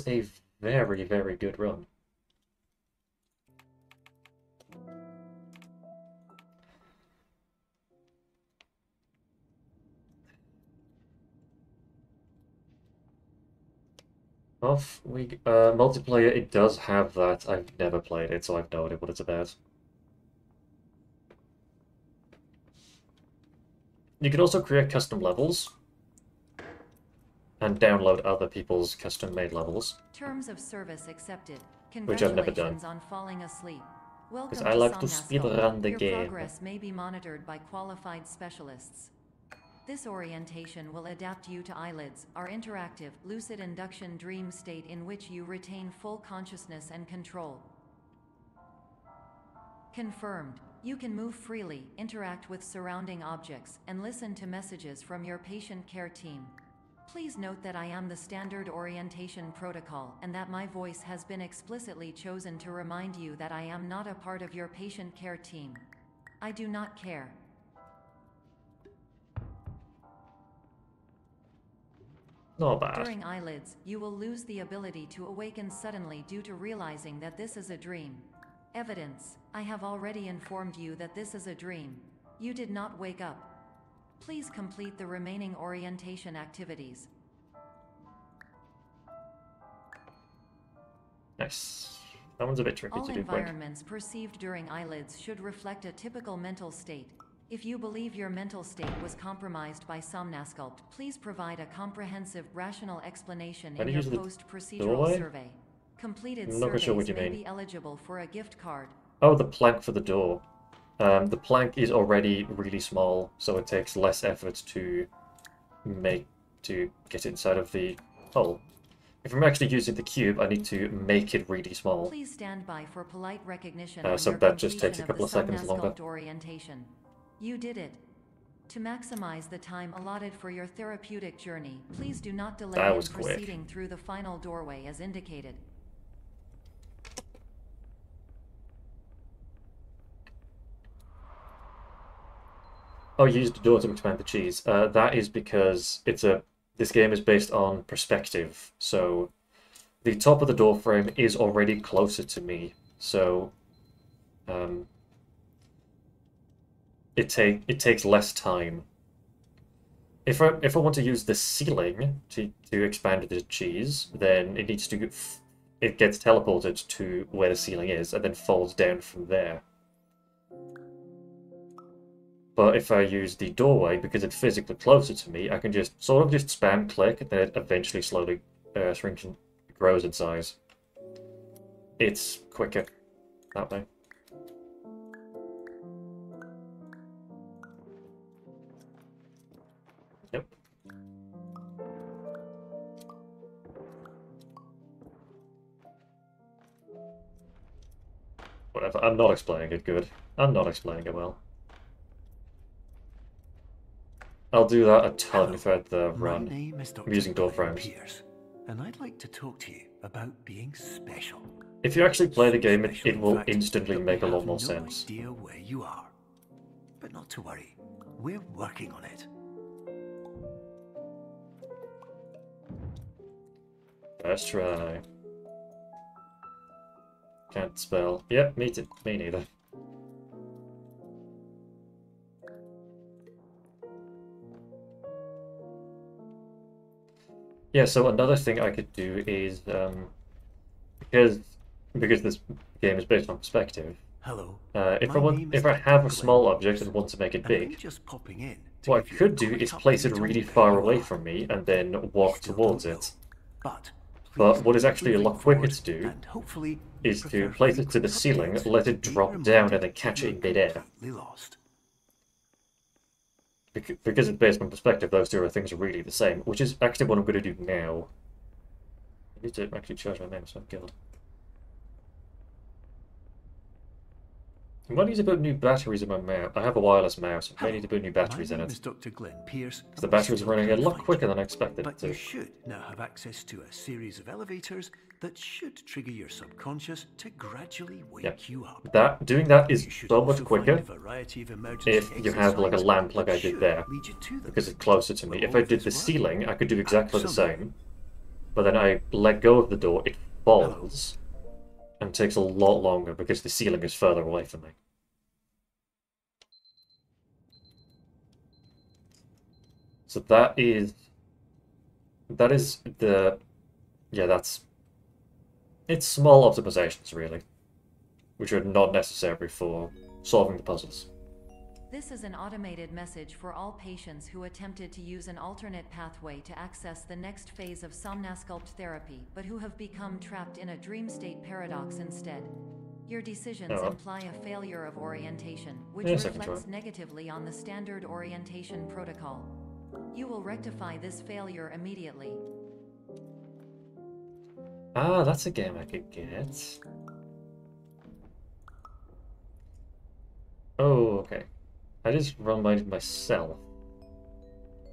a very, very good run. Multiplayer, it does have that. I've never played it, so I've no idea what it's about. You can also create custom levels and download other people's custom-made levels. Terms of service accepted. Which I've never done. Congratulations on falling asleep. Welcome Because I like to Somnasculpt. speedrun the Your game. progress may be monitored by qualified specialists. This orientation will adapt you to eyelids, our interactive, lucid induction dream state in which you retain full consciousness and control. Confirmed. You can move freely, interact with surrounding objects, and listen to messages from your patient care team. Please note that I am the standard orientation protocol, and that my voice has been explicitly chosen to remind you that I am not a part of your patient care team. I do not care. Not bad. During eyelids, you will lose the ability to awaken suddenly due to realizing that this is a dream. Evidence: I have already informed you that this is a dream. You did not wake up. Please complete the remaining orientation activities. Nice. That one's a bit tricky All to do quick. environments perceived during eyelids should reflect a typical mental state. If you believe your mental state was compromised by Somnasculpt, please provide a comprehensive, rational explanation in your post-procedural survey. Completed surveys may be eligible for a gift card. Oh, the plank for the door. The plank is already really small, so it takes less effort to get inside of the hole. If I'm actually using the cube, I need to make it really small. Please stand by for polite recognition so that just takes a couple of seconds longer. Orientation. You did it. To maximize the time allotted for your therapeutic journey, please do not delay in proceeding through the final doorway as indicated. Oh, you used the door to expand the cheese. That is because this game is based on perspective, so the top of the door frame is already closer to me, so it takes less time. If I want to use the ceiling to expand the cheese, then it gets teleported to where the ceiling is and then falls down from there. But if I use the doorway, because it's physically closer to me, I can just sort of just spam click, and then it eventually slowly shrinks and grows in size. It's quicker that way. Yep. Whatever, I'm not explaining it good. I'm not explaining it well. I'll do that a ton throughout the run. I'm using door frames. And I'd like to talk to you about being special. If you actually play the game, it will instantly make a lot more sense. No idea where you are. But not to worry. We're working on it. First try. Can't spell. Yep, me neither. Yeah, so another thing I could do is, because this game is based on perspective, hello. If I have a small object and want to make it big, what I could do is place it really far away from me and then walk towards it. But what is actually a lot quicker to do is to place it to the ceiling, let it drop down, and then catch it in midair. Because it's based on perspective, those two things are really the same, which is actually what I'm going to do now. I need to actually charge my mouse, oh god. I might need to put new batteries in my mouse. I have a wireless mouse, I might need to put new batteries in it. Dr. Glenn Pierce, because the battery's running a lot quicker than I expected it to. But you should now have access to a series of elevators that should trigger your subconscious to gradually wake you up. Doing that is so much quicker if you have like a lamp like I did there, because it's closer to me. If I did the ceiling, I could do exactly the same, but then I let go of the door, it falls, and takes a lot longer because the ceiling is further away from me. So that is the, yeah, it's small optimizations, really, which are not necessary for solving the puzzles. This is an automated message for all patients who attempted to use an alternate pathway to access the next phase of Somnasculpt therapy, but who have become trapped in a dream state paradox instead. Your decisions imply a failure of orientation, which reflects negatively on the standard orientation protocol. You will rectify this failure immediately. Ah, that's a game I could get. Oh, okay. I just reminded myself.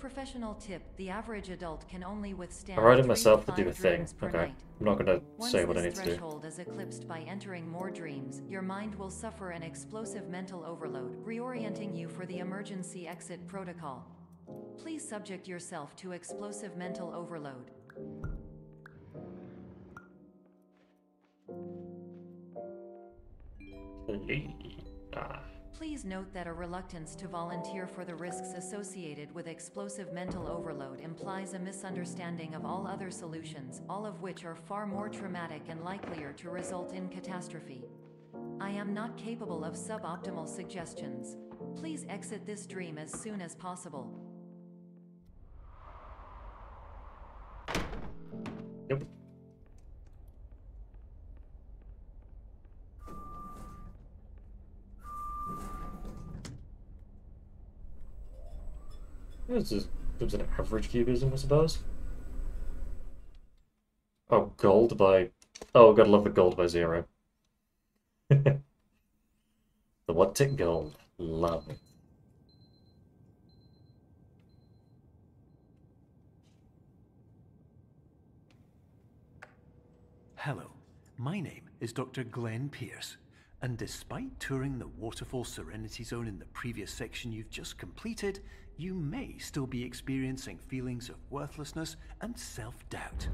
Professional tip: the average adult can only withstand I reminded 3 myself to to do a 5 thing. dreams per Okay. night. I'm not gonna say what I need Once to this do. threshold is eclipsed by entering more dreams, your mind will suffer an explosive mental overload, reorienting you for the emergency exit protocol. Please subject yourself to explosive mental overload. Please note that a reluctance to volunteer for the risks associated with explosive mental overload implies a misunderstanding of all other solutions, all of which are far more traumatic and likelier to result in catastrophe. I am not capable of suboptimal suggestions. Please exit this dream as soon as possible. Yep. This is an average cubism, I suppose. Oh, gold by... Oh, gotta love the gold by 0. The what tick gold. Love it. Hello, my name is Dr. Glenn Pierce, and despite touring the Waterfall Serenity Zone in the previous section you've just completed, you may still be experiencing feelings of worthlessness and self-doubt.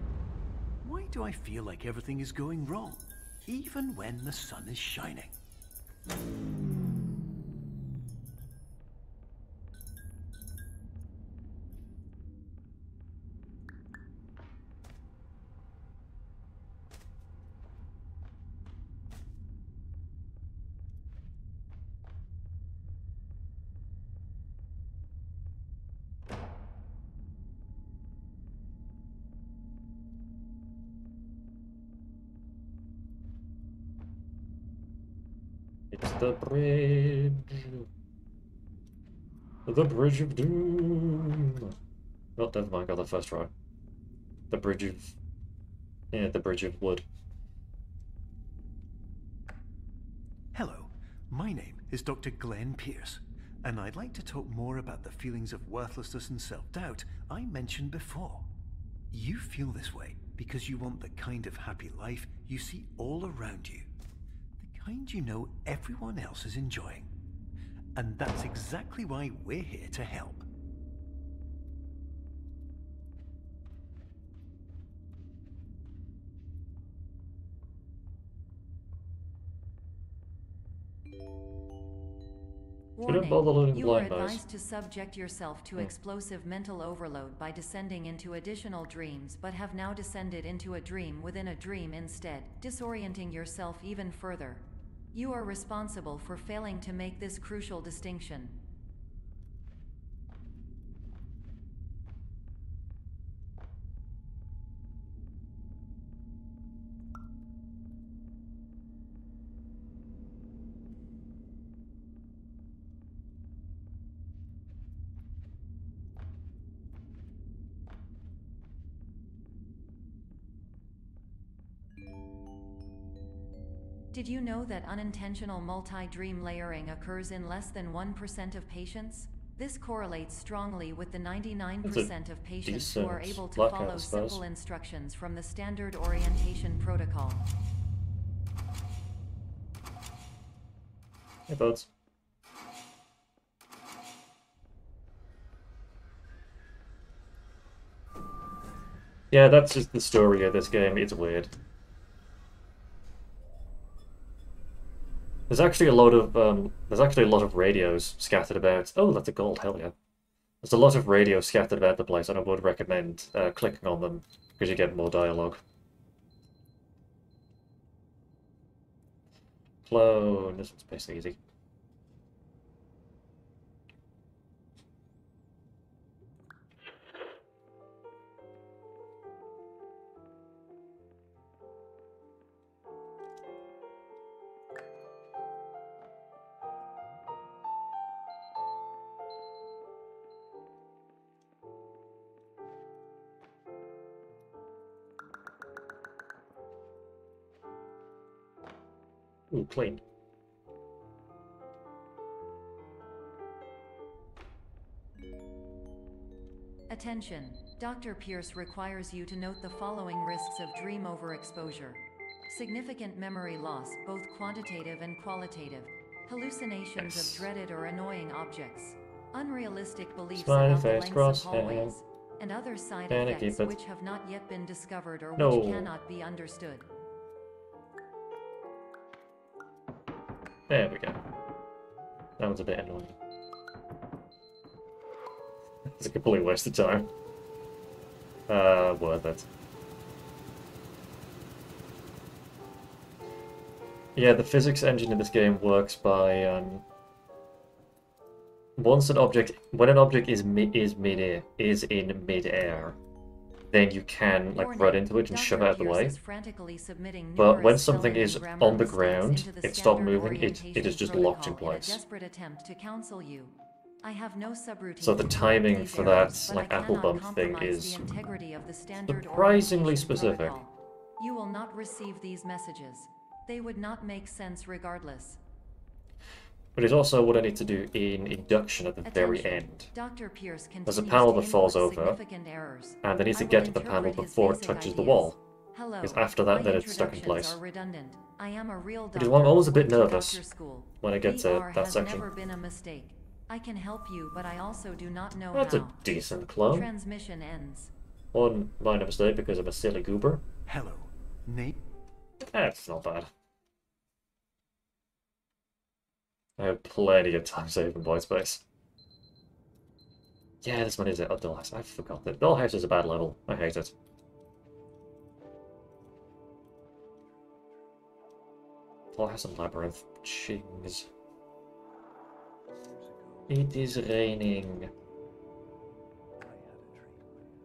Why do I feel like everything is going wrong, even when the sun is shining? It's the bridge. The bridge of doom. Oh, never mind, got that first try. The bridge of... Yeah, the bridge of wood. Hello, my name is Dr. Glenn Pierce, and I'd like to talk more about the feelings of worthlessness and self-doubt I mentioned before. You feel this way because you want the kind of happy life you see all around you, the kind you know everyone else is enjoying. And that's exactly why we're here to help. Warning, you are advised to subject yourself to explosive mental overload by descending into additional dreams, but have now descended into a dream within a dream instead, disorienting yourself even further. You are responsible for failing to make this crucial distinction. Did you know that unintentional multi-dream layering occurs in less than 1% of patients? This correlates strongly with the 99% of patients who are able to follow simple instructions from the standard orientation protocol. Hey, buds. Yeah, that's just the story of this game. It's weird. There's actually a lot of radios scattered about. Oh, that's a gold. Hell yeah. There's a lot of radios scattered about the place, and I would recommend clicking on them because you get more dialogue. Clone. This one's basically easy. Ooh, clean. Attention. Dr. Pierce requires you to note the following risks of dream overexposure. Significant memory loss, both quantitative and qualitative. Hallucinations of dreaded or annoying objects. Unrealistic beliefs about the lengths of hallways. And other side effects which have not yet been discovered or which cannot be understood. There we go. That was a bit annoying. It's a complete waste of time. Worth it. Yeah, the physics engine in this game works by when an object is in mid-air, then you can like run into it and shove it out of the way. But when something is on the ground, it stopped moving. It is just locked in place. So the timing for that like apple bump thing is surprisingly specific. You will not receive these messages. They would not make sense regardless. But it's also what I need to do in induction at the very end. There's a panel that falls over, and I need to get to the panel before it touches the wall. Because after that, then it's stuck in place. Which is why I'm always a bit nervous when I get to that section. I can help you, but I also do not know That's a decent clone. Transmission ends. One minor mistake because I'm a silly goober. Hello, Nate. That's not bad. I have plenty of time saving void space. Yeah, this one is it. Oh, Dollhouse. I forgot that. Dollhouse is a bad level. I hate it. Dollhouse and Labyrinth. Chings. It is raining.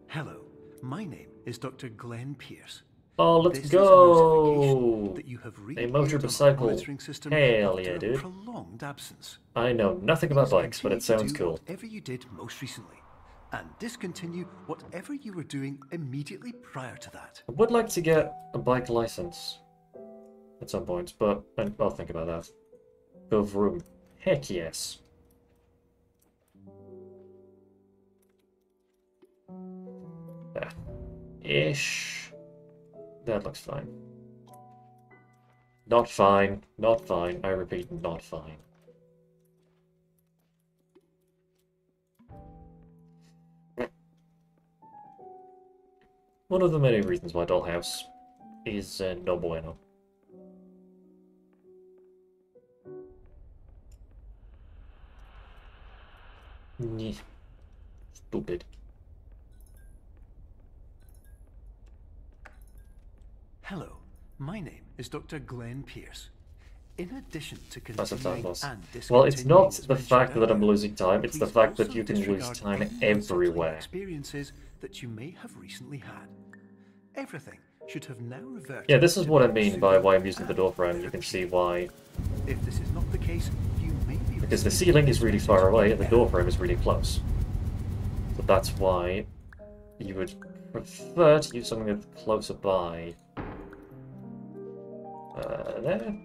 Hello, my name is Dr. Glenn Pierce. Oh, let's go! A motorcycle. Hell yeah, dude. I know nothing about bikes, but it sounds cool. Whatever you did most recently, and discontinue whatever you were doing immediately prior to that. I would like to get a bike license at some point, but I'll think about that. Go vroom. Heck yes. There. Ish. That looks fine. Not fine. Not fine. I repeat, not fine. One of the many reasons why Dollhouse is no bueno. Stupid. Hello, my name is Dr. Glenn Pierce. In addition to continuing and well, it's not the fact that I'm losing time, it's the fact that you can lose time everywhere. Experiences that you may have recently had. Everything should have now reverted. Yeah, this is what I mean by why I'm using the door frame. You can see why. If this is not the case, you may be because the ceiling is really far away and the door frame is really close. So that's why you would prefer to use something that's closer by. There.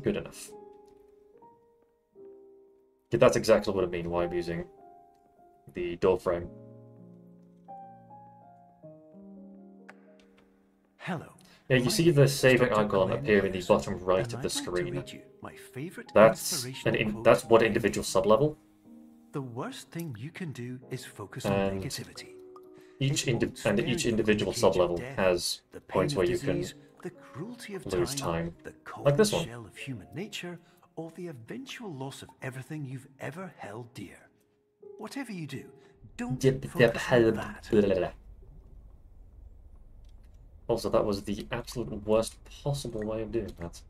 Good enough. Yeah, that's exactly what I mean, why I'm using the door frame. Hello. Yeah, you see the saving icon appear in the bottom right of the screen. That's what individual sublevel. The worst thing you can do is focus on And negativity. each It won't spare each you individual the cage of sub-level death, has the pain points of where you can disease, the cruelty of lose time. the cold Like this one. shell of human nature, or the eventual loss of everything you've ever held dear. Whatever you do, don't focus on that. Also, that was the absolute worst possible way of doing that.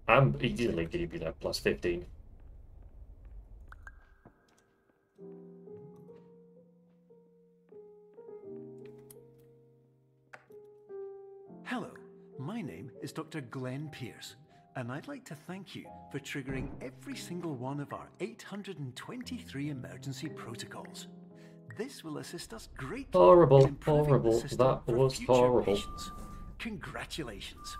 I'm easily going to be like plus 15. Hello, my name is Dr. Glenn Pierce, and I'd like to thank you for triggering every single one of our 823 emergency protocols. This will assist us greatly in improving the system for future patients. Congratulations.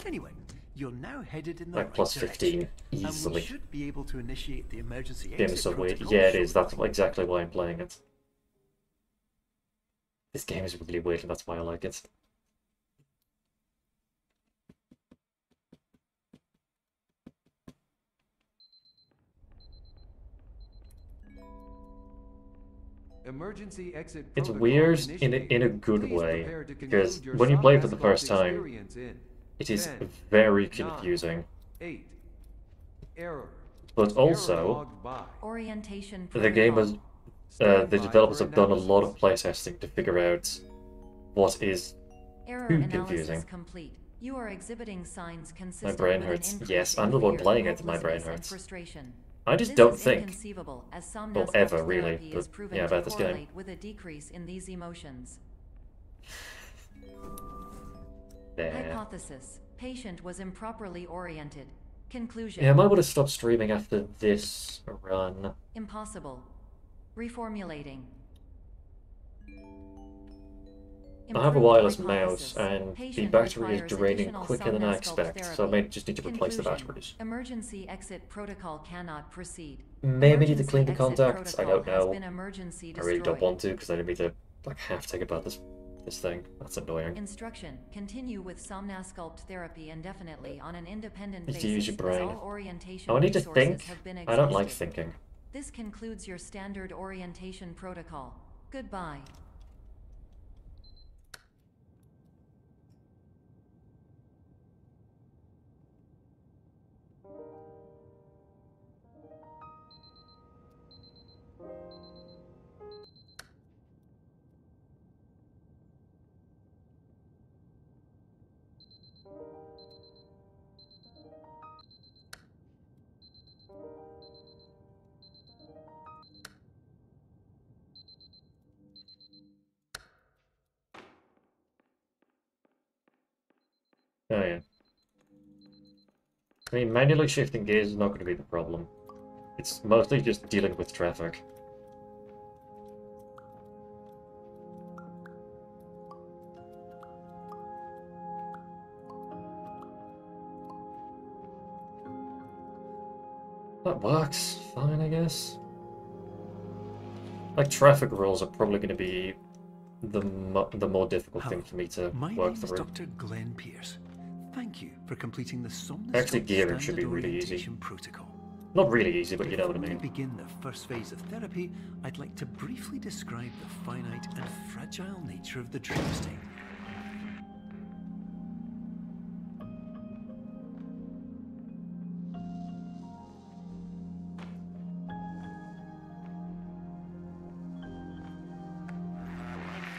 Anyway, you're now headed in the right plus direction, 15 easily. and we should be able to initiate the emergency Game is exit so weird. protocol Yeah, it is. shortly. That's exactly why I'm playing it. This game is really weird, and that's why I like it. Emergency exit It's protocol weird initiated. in a good Please way, prepare to because conclude your when you play it for the Somnasculpt first time, experience in it is 10, very 9, confusing. 8. Error. But also, Error logged by. Orientation the game has Stand the by developers for have done a lot of analysis. playtesting to figure out what is Error too analysis confusing. complete. You are exhibiting signs My consistent brain with an hurts. increase Yes, in I'm the one fear, playing it, my brain hopelessness, and hurts. frustration. I just This don't is think. inconceivable, as Well, Somnasculpt ever, really, therapy but is proven yeah, to about this game. correlate with a decrease in these emotions. There. Hypothesis: patient was improperly oriented. Conclusion: Yeah, I might would have stopped streaming after this run. impossible. Reformulating. I have a Improved wireless hypothesis. mouse, and the Patient battery is requires draining additional quicker than I Somnasculpt expect, so I therapy. may just need to replace the Conclusion: batteries. emergency exit protocol cannot proceed. Maybe need to Emergency clean the exit contacts. I don't protocol has know. been emergency I really don't destroyed. want to because I don't need to like have to think about this thing. That's annoying. Instruction: continue with Somnasculpt therapy indefinitely on an independent Need basis, to use your brain. as all orientation Oh, I need to resources think. have been I don't like exhausted. thinking. This concludes your standard orientation protocol. Goodbye. Oh yeah. I mean, manually shifting gears is not going to be the problem. It's mostly just dealing with traffic. That works fine, I guess. Like, traffic rules are probably going to be the more difficult thing for me to My work name is through. Dr. Glenn Pierce. Thank you for completing the Somnasculpt Actually, gearing should be Standard really easy. Orientation Protocol. Not really easy, but you know what I Before mean. we begin the first phase of therapy, I'd like to briefly describe the finite and fragile nature of the dream state.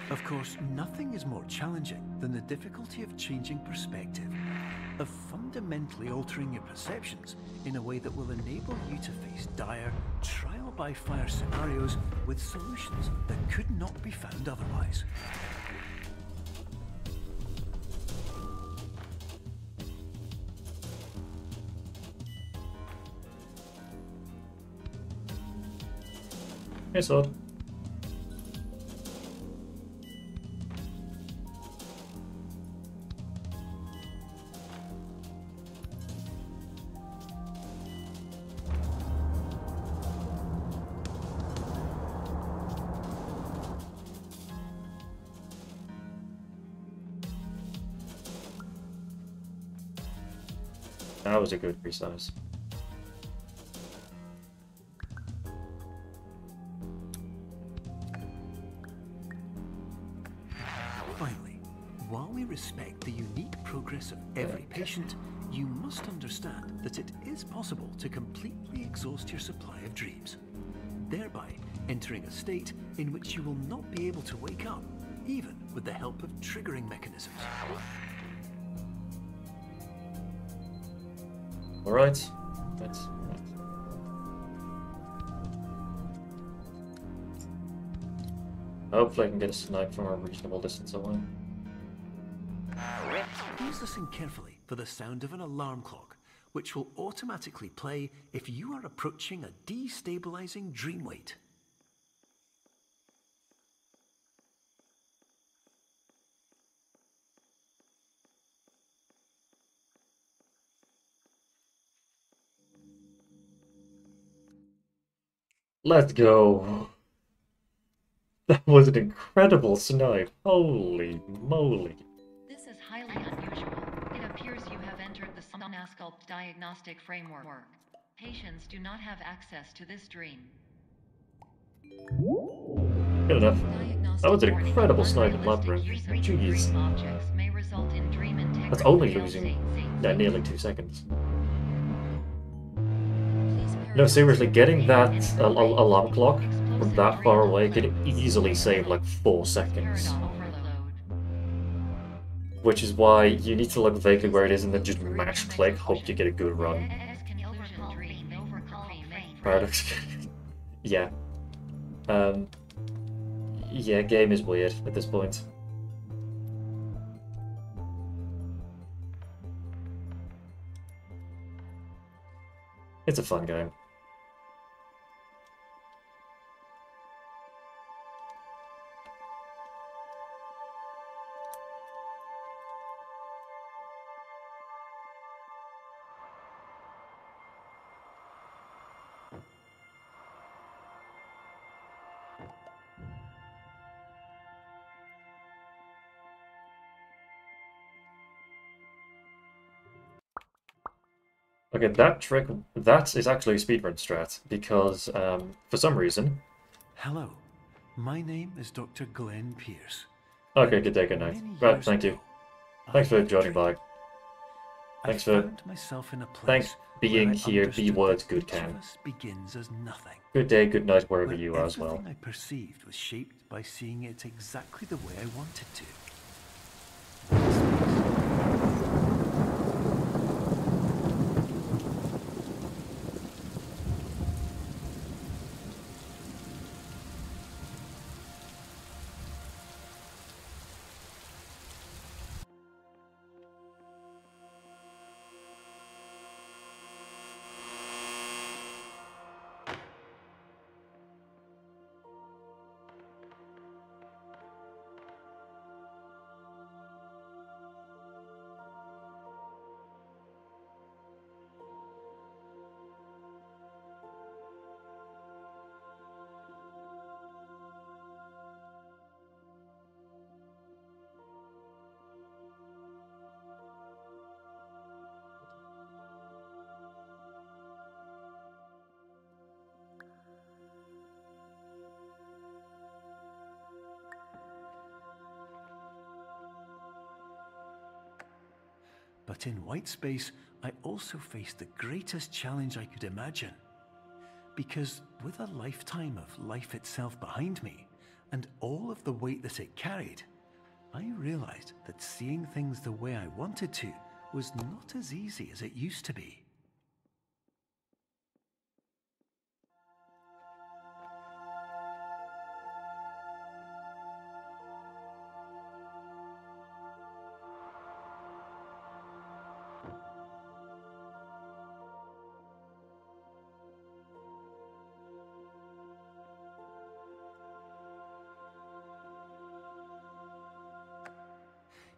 Of course, nothing is more challenging than the difficulty of changing perspective, of fundamentally altering your perceptions in a way that will enable you to face dire, trial-by-fire scenarios with solutions that could not be found otherwise. Hey, sword. That was a good resize. Finally, while we respect the unique progress of every patient, you must understand that it is possible to completely exhaust your supply of dreams, thereby entering a state in which you will not be able to wake up, even with the help of triggering mechanisms. Alright. That's... Hopefully I can get a snipe from a reasonable distance away. Please listen carefully for the sound of an alarm clock, which will automatically play if you are approaching a destabilizing dream weight. Let's go! That was an incredible snipe. Holy moly. This is highly unusual. It appears you have entered the Sonasculpt diagnostic framework. Patients do not have access to this dream. Good enough. That was an incredible snipe in Labyrinth. Jeez. That's only losing nearly 2 seconds. No, seriously, getting that alarm clock from that far away could easily save like 4 seconds. Which is why you need to look vaguely where it is and then just mash click, hope you get a good run. Paradox. Yeah. Yeah, game is weird at this point. It's a fun game. Okay, that trick, that is actually a speedrun strat, because for some reason... Hello, my name is Dr. Glenn Pierce. Okay, good day, good night. Right, thank you. Thanks for joining by. Thanks for... Thanks being here, be words good can. Begins as nothing. Good day, good night, wherever you are as well. Everything I perceived was shaped by seeing it exactly the way I wanted to. But in white space, I also faced the greatest challenge I could imagine. Because with a lifetime of life itself behind me, and all of the weight that it carried, I realized that seeing things the way I wanted to was not as easy as it used to be.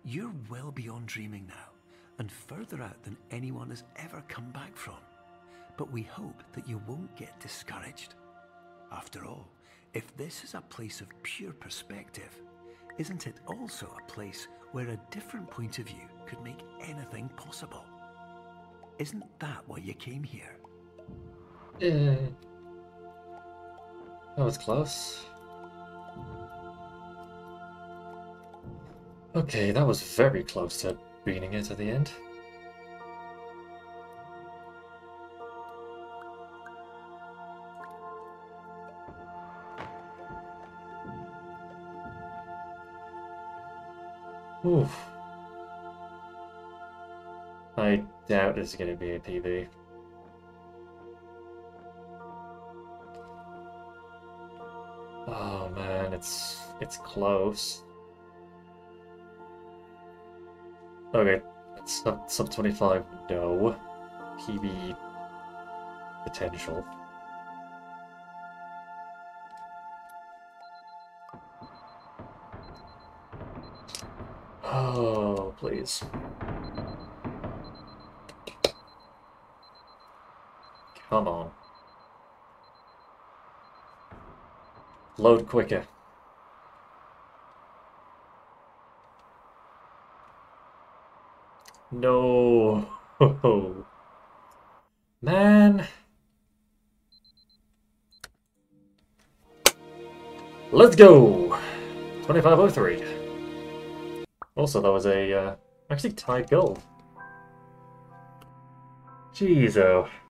You're well beyond dreaming now, and further out than anyone has ever come back from. But we hope that you won't get discouraged. After all, if this is a place of pure perspective, isn't it also a place where a different point of view could make anything possible? Isn't that why you came here? Yeah. That was close. Okay, that was very close to beating it at the end. Oof. I doubt this is going to be a PB. Oh man, it's close. Okay, it's not sub 25, no. PB potential. Oh, please. Come on. Load quicker. No. Man. Let's go. 2503. Also, that was a actually tied goal. Jeez, oh.